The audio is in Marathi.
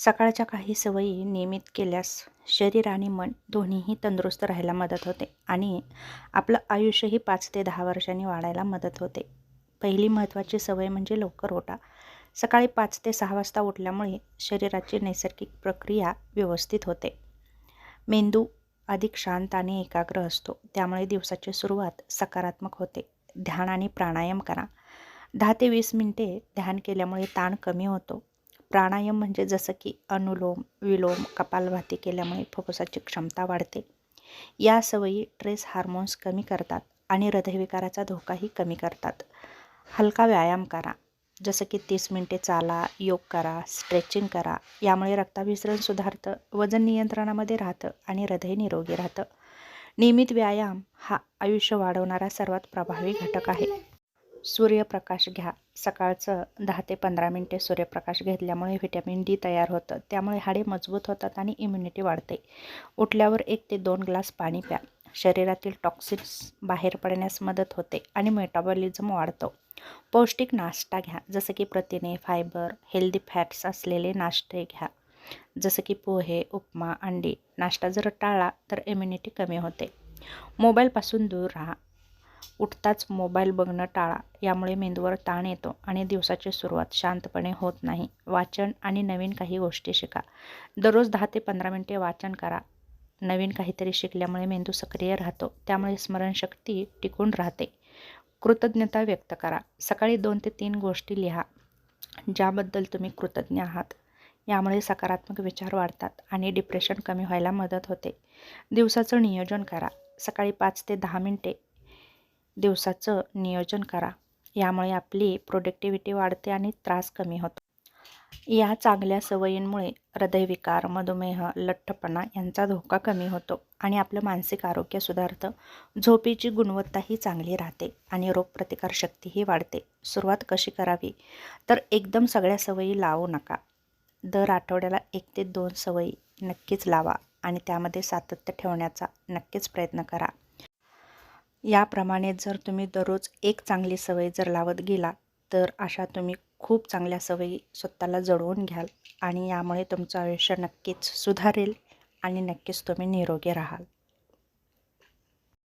सकाळच्या काही सवयी नियमित केल्यास शरीर आणि मन दोन्हीही तंदुरुस्त राहायला मदत होते आणि आपलं आयुष्यही 5 ते 10 वर्षांनी वाढायला मदत होते. पहिली महत्त्वाची सवय म्हणजे लवकर उठा. सकाळी 5 ते 6 वाजता उठल्यामुळे शरीराची नैसर्गिक प्रक्रिया व्यवस्थित होते. मेंदू अधिक शांत आणि एकाग्र असतो, त्यामुळे दिवसाची सुरुवात सकारात्मक होते. ध्यान आणि प्राणायाम करा. 10 ते 20 मिनिटे ध्यान केल्यामुळे ताण कमी होतो. प्राणायाम म्हणजे जसं की अनुलोम विलोम कपालभाती केल्यामुळे फुफ्फुसाची क्षमता वाढते. या सवयी स्ट्रेस हार्मोन्स कमी करतात आणि हृदयविकाराचा धोकाही कमी करतात. हलका व्यायाम करा, जसं की 30 मिनिटे चाला, योग करा, स्ट्रेचिंग करा. यामुळे रक्ताभिसरण सुधारतं, वजन नियंत्रणामध्ये राहतं आणि हृदय निरोगी राहतं. नियमित व्यायाम हा आयुष्य वाढवणारा सर्वात प्रभावी घटक आहे. सूर्यप्रकाश घ्या. सकाळचं 10 ते 15 मिनिटे सूर्यप्रकाश घेतल्यामुळे व्हिटॅमिन डी तयार होतं, त्यामुळे हाडे मजबूत होतात आणि इम्युनिटी वाढते. उठल्यावर 1 ते 2 ग्लास पाणी प्या. शरीरातील टॉक्सिन्स बाहेर पडण्यास मदत होते आणि मेटाबॉलिझम वाढतो. पौष्टिक नाश्ता घ्या, जसं की प्रथिने, फायबर, हेल्दी फॅट्स असलेले नाश्ते घ्या, जसं की पोहे, उपमा, अंडी. नाश्ता जर टाळला तर इम्युनिटी कमी होते. मोबाईलपासून दूर राहा. उठताच मोबाईल बघणं टाळा, यामुळे मेंदूवर ताण येतो आणि दिवसाची सुरुवात शांतपणे होत नाही. वाचन आणि नवीन काही गोष्टी शिका. दररोज 10 ते 15 मिनिटे वाचन करा. नवीन काहीतरी शिकल्यामुळे मेंदू सक्रिय राहतो, त्यामुळे स्मरणशक्ती टिकून राहते. कृतज्ञता व्यक्त करा. सकाळी 2 ते 3 गोष्टी लिहा ज्याबद्दल तुम्ही कृतज्ञ आहात. यामुळे सकारात्मक विचार वाढतात आणि डिप्रेशन कमी व्हायला मदत होते. दिवसाचं नियोजन करा. सकाळी 5 ते 10 मिनिटे दिवसाचं नियोजन करा. यामुळे आपली प्रोडक्टिव्हिटी वाढते आणि त्रास कमी होतो. या चांगल्या सवयींमुळे हृदयविकार, मधुमेह, लठ्ठपणा यांचा धोका कमी होतो आणि आपलं मानसिक आरोग्य सुधारतं. झोपेची गुणवत्ताही चांगली राहते आणि रोगप्रतिकारशक्तीही वाढते. सुरुवात कशी करावी? तर एकदम सगळ्या सवयी लावू नका. दर आठवड्याला 1 ते 2 सवयी नक्कीच लावा आणि त्यामध्ये सातत्य ठेवण्याचा नक्कीच प्रयत्न करा. याप्रमाणे जर तुम्ही दररोज एक चांगली सवय जर लावत गेला, तर अशा तुम्ही खूप चांगल्या सवयी स्वतःला जडवून घ्याल आणि यामुळे तुमचं आयुष्य नक्कीच सुधारेल आणि नक्कीच तुम्ही निरोगी राहाल.